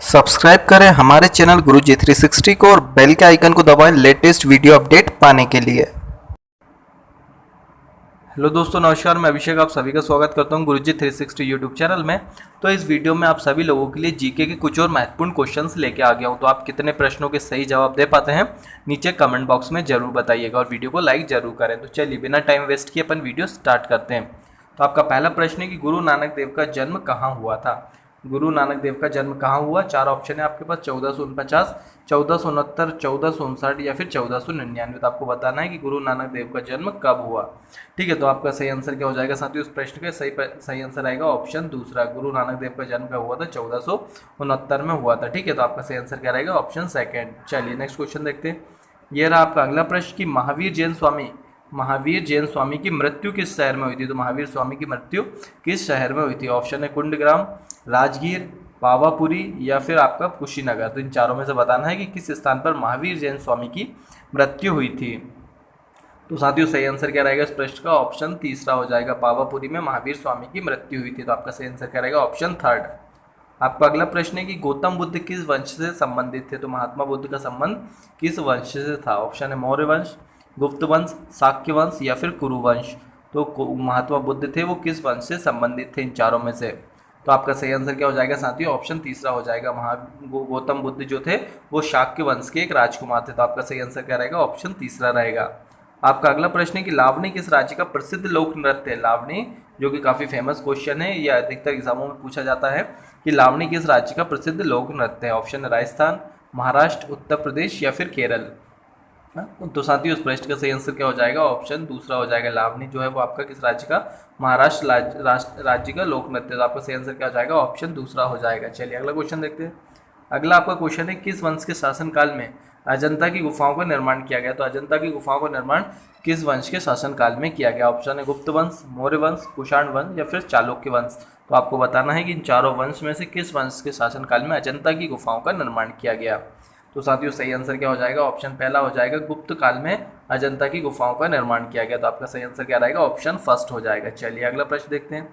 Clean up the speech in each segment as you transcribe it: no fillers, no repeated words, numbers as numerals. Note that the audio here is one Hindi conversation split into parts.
सब्सक्राइब करें हमारे चैनल गुरुजी 360 को और बेल के आइकन को दबाएं लेटेस्ट वीडियो अपडेट पाने के लिए। हेलो दोस्तों, नमस्कार। मैं अभिषेक आप सभी का स्वागत करता हूं गुरुजी 360 यूट्यूब चैनल में। तो इस वीडियो में आप सभी लोगों के लिए जीके के कुछ और महत्वपूर्ण क्वेश्चंस लेके आ गया हूं। तो आप कितने प्रश्नों के सही जवाब दे पाते हैं नीचे कमेंट बॉक्स में जरूर बताइएगा और वीडियो को लाइक जरूर करें। तो चलिए बिना टाइम वेस्ट किए अपन वीडियो स्टार्ट करते हैं। तो आपका पहला प्रश्न है कि गुरु नानक देव का जन्म कहाँ हुआ था। गुरु नानक देव का जन्म कहाँ हुआ। चार ऑप्शन है आपके पास, 1449, 1469, 1459 या फिर 1499। तो आपको बताना है कि गुरु नानक देव का जन्म कब हुआ। ठीक है, तो आपका सही आंसर क्या हो जाएगा साथियों। उस प्रश्न का सही आंसर आएगा ऑप्शन दूसरा। गुरु नानक देव का जन्म कब हुआ था, 1469 में हुआ था। ठीक है, तो आपका सही आंसर क्या रहेगा, ऑप्शन सेकेंड। चलिए नेक्स्ट क्वेश्चन देखते हैं। यह रहा आपका अगला प्रश्न कि महावीर जैन स्वामी की मृत्यु किस शहर में हुई थी। तो महावीर स्वामी की मृत्यु किस शहर में हुई थी। ऑप्शन है कुंडग्राम, राजगीर, पावापुरी या फिर आपका कुशीनगर। तो इन चारों में से बताना है कि किस स्थान पर महावीर जैन स्वामी की मृत्यु हुई थी। तो साथियों सही आंसर क्या रहेगा इस प्रश्न का, ऑप्शन तीसरा हो जाएगा। पावापुरी में महावीर स्वामी की मृत्यु हुई थी। तो आपका सही आंसर क्या रहेगा, ऑप्शन थर्ड। आपका अगला प्रश्न है कि गौतम बुद्ध किस वंश से संबंधित थे। तो महात्मा बुद्ध का संबंध किस वंश से था। ऑप्शन है मौर्य वंश, गुप्त वंश, शाक्य वंश या फिर कुरु वंश। तो महात्मा बुद्ध थे वो किस वंश से संबंधित थे इन चारों में से। तो आपका सही आंसर क्या हो जाएगा साथियों, ऑप्शन तीसरा हो जाएगा। गौतम बुद्ध जो थे वो शाक्य वंश के एक राजकुमार थे। तो आपका सही आंसर क्या रहेगा, ऑप्शन तीसरा रहेगा। आपका अगला प्रश्न है कि लावणी किस राज्य का प्रसिद्ध लोक नृत्य है। लावणी जो कि काफ़ी फेमस क्वेश्चन है, यह अधिकतर एग्जामों में पूछा जाता है कि लावणी किस राज्य का प्रसिद्ध लोक नृत्य है। ऑप्शन है राजस्थान, महाराष्ट्र, उत्तर प्रदेश या फिर केरल। तो साथियों उस प्रश्न का सही आंसर क्या हो जाएगा, ऑप्शन दूसरा हो जाएगा। लावणी जो है वो आपका किस राज्य का, महाराष्ट्र राज्य का लोक नृत्य। तो आपका सही आंसर क्या हो जाएगा, ऑप्शन दूसरा हो जाएगा। चलिए अगला क्वेश्चन देखते हैं। अगला आपका क्वेश्चन है किस वंश के शासनकाल में अजंता की गुफाओं का निर्माण किया गया। तो अजंता की गुफाओं का निर्माण किस वंश के शासनकाल में किया गया। ऑप्शन है गुप्त वंश, मौर्य वंश, कुषाण वंश या फिर चालुक्य वंश। तो आपको बताना है कि इन चारों वंश में से किस वंश के शासनकाल में अजंता की गुफाओं का निर्माण किया गया। तो साथियों सही आंसर क्या हो जाएगा, ऑप्शन पहला हो जाएगा। गुप्त काल में अजंता की गुफाओं का निर्माण किया गया। तो आपका सही आंसर क्या रहेगा, ऑप्शन फर्स्ट हो जाएगा। चलिए अगला प्रश्न देखते हैं।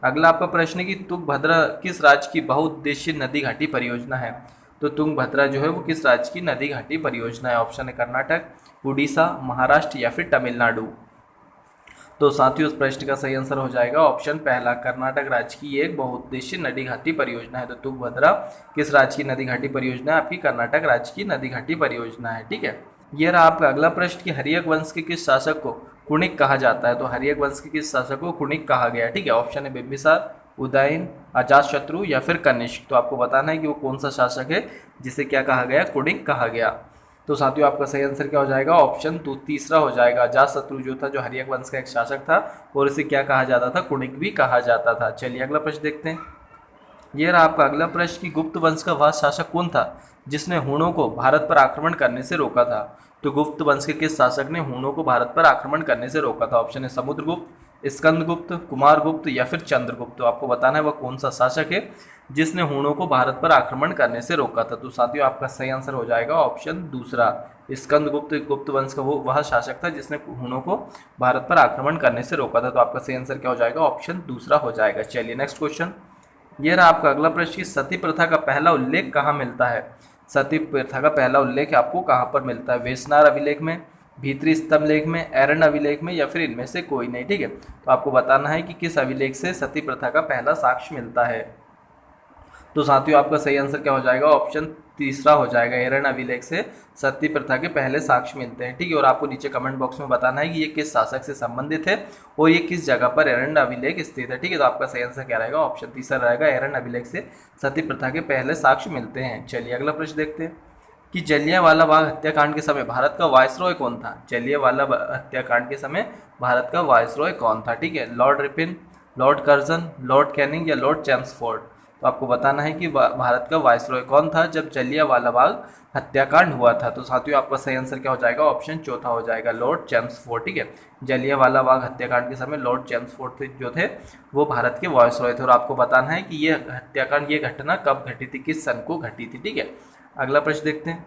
अगला आपका प्रश्न है कि तुंगभद्रा किस राज्य की बहुउद्देशीय नदी घाटी परियोजना है। तो तुंगभद्रा जो है वो किस राज्य की नदी घाटी परियोजना है। ऑप्शन है कर्नाटक, उड़ीसा, महाराष्ट्र या फिर तमिलनाडु। तो साथियों उस प्रश्न का सही आंसर हो जाएगा ऑप्शन पहला, कर्नाटक राज्य की एक बहुउद्देशीय नदी घाटी परियोजना है। तो तुंगभद्रा किस राज्य की नदी घाटी परियोजना है, आपकी कर्नाटक राज्य की नदी घाटी परियोजना है। ठीक है, यह रहा आपका अगला प्रश्न कि हर्यक वंश के किस शासक को कुणिक कहा जाता है। तो हर्यक वंश के किस शासक को कुणिक कहा गया। ठीक है, ऑप्शन है बिंबिसार, उदयन, अजातशत्रु या फिर कनिष्क। तो आपको बताना है कि वो कौन सा शासक है जिसे क्या कहा गया, कुणिक कहा गया। तो साथियों आपका सही आंसर क्या हो जाएगा, ऑप्शन तीसरा हो जाएगा। अजातशत्रु जो था, जो हर्यक वंश का एक शासक था और इसे क्या कहा जाता था, कुणिक भी कहा जाता था। चलिए अगला प्रश्न देखते हैं। यह रहा आपका अगला प्रश्न कि गुप्त वंश का वह शासक कौन था जिसने हूणों को भारत पर आक्रमण करने से रोका था। तो गुप्त वंश के किस शासक ने हूणों को भारत पर आक्रमण करने से रोका था। ऑप्शन है समुद्रगुप्त, स्कंदगुप्त, कुमारगुप्त या फिर चंद्रगुप्त। तो आपको बताना है वह कौन सा शासक है जिसने हूणों को भारत पर आक्रमण करने से रोका था। तो साथियों आपका सही आंसर हो जाएगा ऑप्शन दूसरा, स्कंदगुप्त गुप्त वंश का वो वह शासक था जिसने हूणों को भारत पर आक्रमण करने से रोका था। तो आपका सही आंसर क्या हो जाएगा, ऑप्शन दूसरा हो जाएगा। चलिए नेक्स्ट क्वेश्चन। यह रहा आपका अगला प्रश्न कि सती प्रथा का पहला उल्लेख कहाँ मिलता है। सती प्रथा का पहला उल्लेख आपको कहाँ पर मिलता है, वेशनार अभिलेख में, भीतरी स्तंभ लेख में, एरन अभिलेख में या फिर इनमें से कोई नहीं। ठीक है, तो आपको बताना है कि किस अभिलेख से सती प्रथा का पहला साक्ष्य मिलता है। तो साथियों आपका सही आंसर क्या हो जाएगा, ऑप्शन तीसरा हो जाएगा। एरन अभिलेख से सती प्रथा के पहले साक्ष्य मिलते हैं। ठीक है, और आपको नीचे कमेंट बॉक्स में बताना है कि ये किस शासक से संबंधित है और ये किस जगह पर एरन अभिलेख स्थित है। ठीक है, तो आपका सही आंसर क्या रहेगा, ऑप्शन तीसरा रहेगा। एरन अभिलेख से सती प्रथा के पहले साक्ष्य मिलते हैं। चलिए अगला प्रश्न देखते हैं कि जलियांवाला बाग हत्याकांड के समय भारत का वायसरॉय कौन था। जलियांवाला हत्याकांड के समय भारत का वायसरॉय कौन था। ठीक है, Lord Ripon, Lord Curzon, Lord Canning या लॉर्ड चैम्सफोर्ड। तो आपको बताना है कि भारत का वायसरॉय कौन था जब जलियांवाला बाग हत्याकांड हुआ था। तो साथियों आपका सही आंसर क्या हो जाएगा, ऑप्शन चौथा हो जाएगा, लॉर्ड चैम्सफोर्ड। ठीक है, जलियांवाला बाग हत्याकांड के समय लॉर्ड चैम्सफोर्ड जो थे वो भारत के वायसरॉय थे। और आपको बताना है कि ये हत्याकांड, ये घटना कब घटी थी, किस सन को घटी थी। ठीक है, अगला प्रश्न देखते हैं।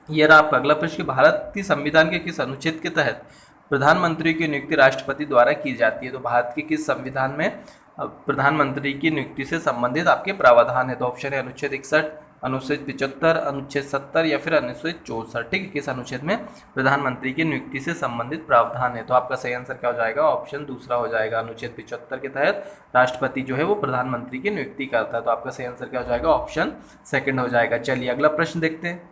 यह रहा आपका अगला प्रश्न कि भारतीय संविधान के किस अनुच्छेद के तहत प्रधानमंत्री की नियुक्ति राष्ट्रपति द्वारा की जाती है। तो भारत के किस संविधान में प्रधानमंत्री की नियुक्ति से संबंधित आपके प्रावधान है। तो ऑप्शन है अनुच्छेद 61, अनुच्छेद 75, अनुच्छेद 70 या फिर अनुच्छेद 64। ठीक है, किस अनुच्छेद में प्रधानमंत्री की नियुक्ति से संबंधित प्रावधान है? तो आपका सही आंसर क्या हो जाएगा? ऑप्शन दूसरा हो जाएगा। अनुच्छेद 75 के तहत राष्ट्रपति जो है वो प्रधानमंत्री की नियुक्ति करता है। तो आपका सही आंसर क्या हो जाएगा? ऑप्शन सेकंड हो जाएगा। चलिए अगला प्रश्न देखते हैं।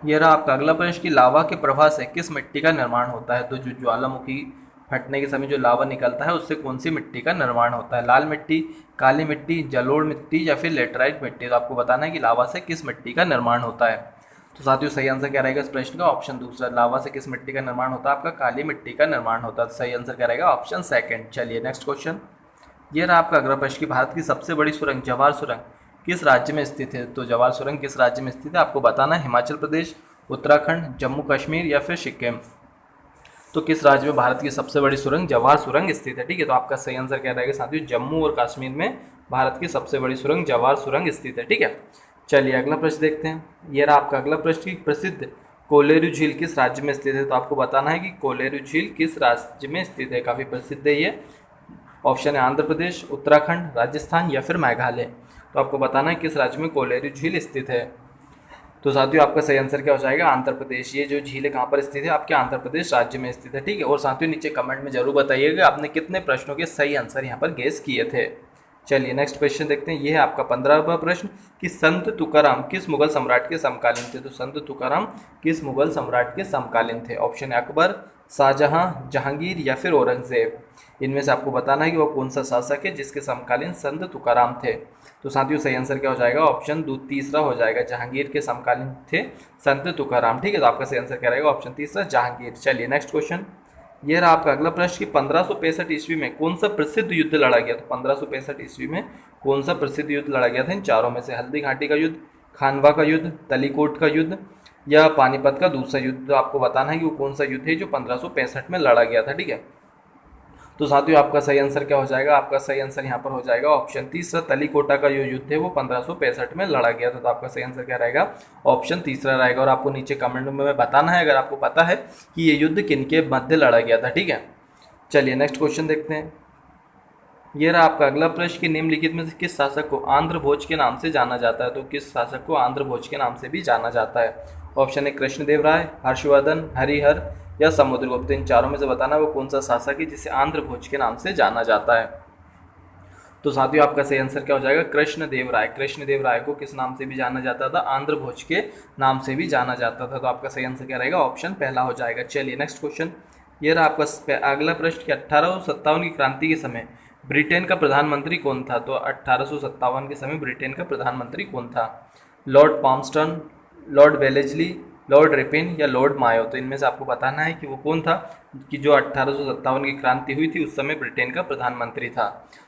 यह रहा आपका अगला प्रश्न कि लावा के प्रवाह से किस मिट्टी का निर्माण होता है? तो जो ज्वालामुखी फटने के समय जो लावा निकलता है उससे कौन सी मिट्टी का निर्माण होता है? लाल मिट्टी, काली मिट्टी, जलोढ़ मिट्टी या फिर लेटराइट मिट्टी? तो आपको बताना है कि लावा से किस मिट्टी का निर्माण होता है। तो साथियों सही आंसर क्या रहेगा इस प्रश्न का? ऑप्शन दूसरा। लावा से किस मिट्टी का निर्माण होता है? आपका काली मिट्टी का निर्माण होता है। तो सही आंसर क्या रहेगा? Option second. चलिए नेक्स्ट क्वेश्चन। ये रहा आपका अगला प्रश्न कि भारत की सबसे बड़ी सुरंग जवाहर सुरंग किस राज्य में स्थित है? तो जवाहर सुरंग किस राज्य में स्थित है? आपको बताना है हिमाचल प्रदेश, उत्तराखंड, जम्मू कश्मीर या फिर सिक्किम। तो किस राज्य में भारत की सबसे बड़ी सुरंग जवाहर सुरंग स्थित है? ठीक है, तो आपका सही आंसर क्या रहेगा साथियों? जम्मू और कश्मीर में भारत की सबसे बड़ी सुरंग जवाहर सुरंग स्थित है। ठीक है, चलिए अगला प्रश्न देखते हैं। यह रहा आपका अगला प्रश्न कि प्रसिद्ध कोलेरू झील किस राज्य में स्थित है? तो आपको बताना है कि कोलेरू झील किस राज्य में स्थित है। काफ़ी प्रसिद्ध है ये। ऑप्शन है आंध्र प्रदेश, उत्तराखंड, राजस्थान या फिर मेघालय। तो आपको बताना है किस राज्य में कोलेरू झील स्थित है। तो साथियों आपका सही आंसर क्या हो जाएगा? आंध्र प्रदेश। ये जो झील है कहाँ पर स्थित है? आपके आंध्र प्रदेश राज्य में स्थित है। ठीक है, और साथियों नीचे कमेंट में जरूर बताइएगा आपने कितने प्रश्नों के सही आंसर यहाँ पर गेस किए थे। चलिए नेक्स्ट क्वेश्चन देखते हैं। ये है आपका 15वां प्रश्न कि संत तुकाराम किस मुगल सम्राट के समकालीन थे? तो संत तुकाराम किस मुगल सम्राट के समकालीन थे? ऑप्शन है अकबर, शाहजहां, जहांगीर या फिर औरंगजेब। इनमें से आपको बताना है कि वो कौन सा शासक है जिसके समकालीन संत तुकाराम थे। तो साथियों सही आंसर क्या हो जाएगा? ऑप्शन तीसरा हो जाएगा। जहांगीर के समकालीन थे संत तुकाराम। ठीक है, तो आपका सही आंसर क्या रहेगा? ऑप्शन तीसरा जहांगीर। चलिए नेक्स्ट क्वेश्चन। यह रहा आपका अगला प्रश्न कि 1565 ईस्वी में कौन सा प्रसिद्ध युद्ध लड़ा गया? तो 1565 ईस्वी में कौन सा प्रसिद्ध युद्ध लड़ा गया था? इन चारों में से हल्दी घाटी का युद्ध, खानवा का युद्ध, तलीकोट का युद्ध या पानीपत का दूसरा युद्ध। तो आपको बताना है कि वो कौन सा युद्ध है जो 1565 में लड़ा गया था। ठीक है, तो साथियों आपका सही आंसर क्या हो जाएगा? आपका सही आंसर यहाँ पर हो जाएगा ऑप्शन तीसरा। तलीकोटा का जो युद्ध है वो 1565 में लड़ा गया था। तो आपका सही आंसर क्या रहेगा? ऑप्शन तीसरा रहेगा। और आपको नीचे कमेंट में बताना है अगर आपको पता है कि ये युद्ध किनके मध्य लड़ा गया था। ठीक है, चलिए नेक्स्ट क्वेश्चन देखते हैं। ये रहा आपका अगला प्रश्न कि निम्नलिखित में से किस शासक को आंध्र भोज के नाम से जाना जाता है? तो किस शासक को आंध्र भोज के नाम से भी जाना जाता है? ऑप्शन है कृष्णदेव राय, हर्षवर्धन, हरिहर या समुद्रगुप्त। इन चारों में से बताना वो कौन सा शासक है जिसे आंध्र भोज के नाम से जाना जाता है। तो साथियों आपका सही आंसर क्या हो जाएगा? कृष्णदेव राय। कृष्णदेव राय को किस नाम से भी जाना जाता था? आंध्र भोज के नाम से भी जाना जाता था। तो आपका सही आंसर क्या रहेगा? ऑप्शन पहला हो जाएगा। चलिए नेक्स्ट क्वेश्चन। ये रहा आपका अगला प्रश्न कि 1857 की क्रांति के समय ब्रिटेन का प्रधानमंत्री कौन था? तो 1857 के समय ब्रिटेन का प्रधानमंत्री कौन था? Lord Palmerston, Lord Wellesley, Lord ripen या लॉर्ड मायो। तो इनमें से आपको बताना है कि वो कौन था कि जो 1857 की क्रांति हुई थी उस समय ब्रिटेन का प्रधानमंत्री था।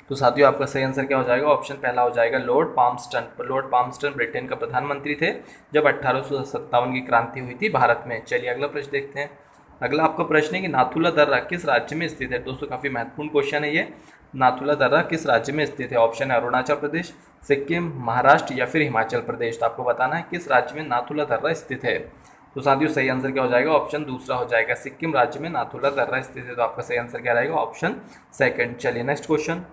तो साथियों आपका सही आंसर क्या हो जाएगा? ऑप्शन पहला हो जाएगा Lord Palmerston. Lord Palmerston Britain का प्रधानमंत्री थे जब 1857 की क्रांति हुई थी भारत में। चलिए अगला प्रश्न देखते हैं। अगला आपका प्रश्न है कि नाथुला दर्रा किस राज्य में स्थित है? दोस्तों काफ़ी महत्वपूर्ण क्वेश्चन है ये। नाथुला दर्रा किस राज्य में स्थित है? ऑप्शन है अरुणाचल प्रदेश, सिक्किम, महाराष्ट्र या फिर हिमाचल प्रदेश। तो आपको बताना है किस राज्य में नाथुला दर्रा स्थित है। तो साथियों सही आंसर क्या हो जाएगा? ऑप्शन दूसरा हो जाएगा। सिक्किम राज्य में नाथुला दर्रा स्थित है। तो आपका सही आंसर क्या रहेगा? Option second. चलिए नेक्स्ट क्वेश्चन।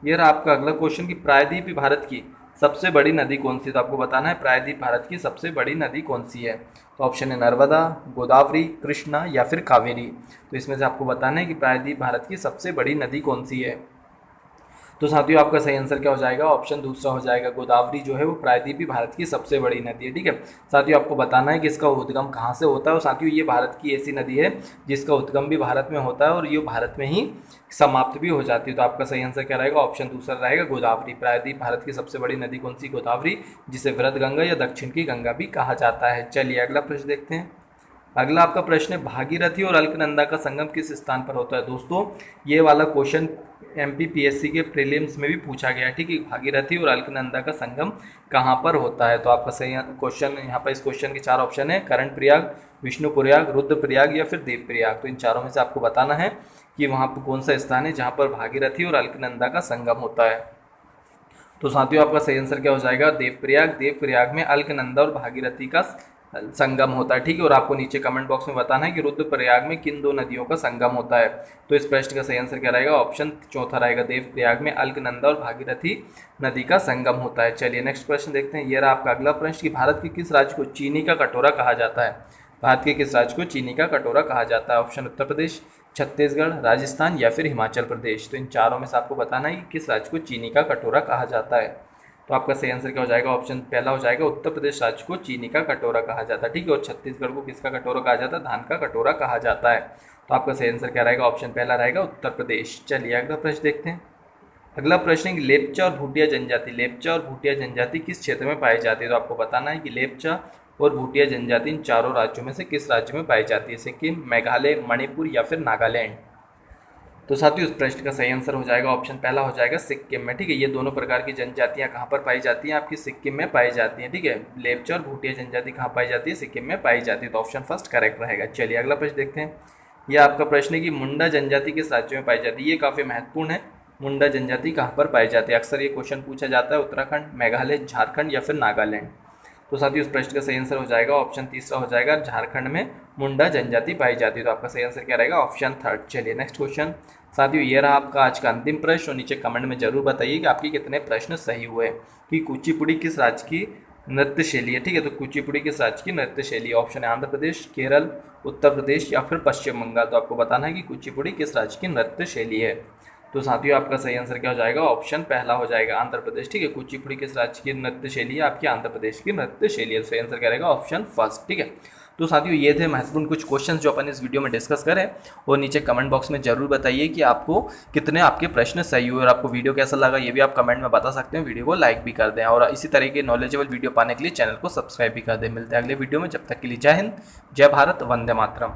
ये रहा आपका अगला क्वेश्चन कि प्रायद्वीपीय भारत की सबसे बड़ी नदी कौन सी है? तो आपको बताना है प्रायद्वीप भारत की सबसे बड़ी नदी कौन सी है। तो ऑप्शन है नर्मदा, गोदावरी, कृष्णा या फिर कावेरी। तो इसमें से आपको बताना है कि प्रायद्वीप भारत की सबसे बड़ी नदी कौन सी है। तो साथियों आपका सही आंसर क्या हो जाएगा? ऑप्शन दूसरा हो जाएगा। गोदावरी जो है वो प्रायद्वीपीय भारत की सबसे बड़ी नदी है। ठीक है, साथियों आपको बताना है कि इसका उद्गम कहाँ से होता है। और साथियों ये भारत की ऐसी नदी है जिसका उद्गम भी भारत में होता है और ये भारत में ही समाप्त भी हो जाती है। तो आपका सही आंसर क्या रहेगा? ऑप्शन दूसरा रहेगा गोदावरी। प्रायद्वीप भारत की सबसे बड़ी नदी कौन सी? गोदावरी, जिसे वृहद गंगा या दक्षिण की गंगा भी कहा जाता है। चलिए अगला प्रश्न देखते हैं। अगला आपका प्रश्न है भागीरथी और अलकनंदा का संगम किस स्थान पर होता है? दोस्तों ये वाला क्वेश्चन MPPSC के प्रीलिम्स में भी पूछा गया है। ठीक है, भागीरथी और अलकनंदा का संगम कहाँ पर होता है? तो आपका सही क्वेश्चन यहाँ पर इस क्वेश्चन के 4 ऑप्शन है कर्णप्रयाग, विष्णुप्रयाग, रुद्रप्रयाग या फिर देवप्रयाग। तो इन चारों में से आपको बताना है कि वहाँ पर कौन सा स्थान है जहाँ पर भागीरथी और अलकनंदा का संगम होता है। तो साथियों आपका सही आंसर क्या हो जाएगा? देवप्रयाग। देवप्रयाग में अलकनंदा और भागीरथी का संगम होता है, ठीक है। और आपको नीचे कमेंट बॉक्स में बताना है कि रुद्रप्रयाग में किन दो नदियों का संगम होता है। तो इस प्रश्न का सही आंसर क्या रहेगा? ऑप्शन चौथा रहेगा, देवप्रयाग में अलकनंदा और भागीरथी नदी का संगम होता है। चलिए नेक्स्ट प्रश्न देखते हैं। ये रहा आपका अगला प्रश्न कि भारत के किस राज्य को चीनी का कटोरा कहा जाता है? भारत के किस राज्य को चीनी का कटोरा कहा जाता है? ऑप्शन उत्तर प्रदेश, छत्तीसगढ़, राजस्थान या फिर हिमाचल प्रदेश। तो इन चारों में से आपको बताना है कि किस राज्य को चीनी का कटोरा कहा जाता है। तो आपका सही आंसर क्या हो जाएगा? ऑप्शन पहला हो जाएगा, उत्तर प्रदेश राज्य को चीनी का कटोरा कहा जाता है, ठीक है। और छत्तीसगढ़ को किसका कटोरा कहा जाता है? धान का कटोरा कहा जाता है। तो आपका सही आंसर क्या रहेगा? ऑप्शन पहला रहेगा, उत्तर प्रदेश। चलिए अगला प्रश्न देखते हैं। अगला प्रश्न है कि लेपचा और भूटिया जनजाति, लेपचा और भूटिया जनजाति किस क्षेत्र में पाई जाती है? तो आपको बताना है कि लेपचा और भूटिया जनजाति इन चारों राज्यों में से किस राज्य में पाई जाती है? सिक्किम, मेघालय, मणिपुर या फिर नागालैंड। तो साथियों इस प्रश्न का सही आंसर हो जाएगा, ऑप्शन पहला हो जाएगा, सिक्किम में, ठीक है। ये दोनों प्रकार की जनजातियां कहाँ पर पाई जाती हैं? आपकी सिक्किम में पाई जाती हैं, ठीक है। लेपचा और भूटिया जनजाति कहाँ पाई जाती है? सिक्किम में पाई जाती है। तो ऑप्शन फर्स्ट करेक्ट रहेगा। चलिए अगला प्रश्न देखते हैं। यह आपका प्रश्न है कि मुंडा जनजाति किस राज्य में पाई जाती है? ये काफ़ी महत्वपूर्ण है। मुंडा जनजाति कहाँ पर पाई जाती है? अक्सर ये क्वेश्चन पूछा जाता है। उत्तराखंड, मेघालय, झारखंड या फिर नागालैंड। तो साथियों इस प्रश्न का सही आंसर हो जाएगा, ऑप्शन तीसरा हो जाएगा, झारखंड में मुंडा जनजाति पाई जाती है। तो आपका सही आंसर क्या रहेगा? Option third. चलिए नेक्स्ट क्वेश्चन। साथियों ये रहा आपका आज का अंतिम प्रश्न और नीचे कमेंट में जरूर बताइए कि आपके कितने प्रश्न सही हुए। कि कुचिपुड़ी किस राज्य की नृत्य शैली है? ठीक है, तो कुचिपुड़ी किस राज्य की नृत्य शैली? ऑप्शन है आंध्र प्रदेश, केरल, उत्तर प्रदेश या फिर पश्चिम बंगाल। तो आपको बताना है कि कुचिपुड़ी किस राज्य की नृत्य शैली है। तो साथियों आपका सही आंसर क्या हो जाएगा? ऑप्शन पहला हो जाएगा, आंध्र प्रदेश, ठीक है। कुचिपुड़ी किस राज्य की नृत्य शैली है? आपकी आंध्र प्रदेश की नृत्य शैली है। सही आंसर क्या रहेगा? ऑप्शन फर्स्ट, ठीक है। तो साथियों ये थे महत्वपूर्ण कुछ क्वेश्चन जो अपन इस वीडियो में डिस्कस करें। और नीचे कमेंट बॉक्स में जरूर बताइए कि आपको कितने आपके प्रश्न सही हुए और आपको वीडियो कैसा लगा ये भी आप कमेंट में बता सकते हैं। वीडियो को लाइक भी कर दें और इसी तरह के नॉलेजेबल वीडियो पाने के लिए चैनल को सब्सक्राइब भी कर दें। मिलते हैं अगले वीडियो में, जब तक के लिए जय हिंद, जय भारत, वंदे मातरम।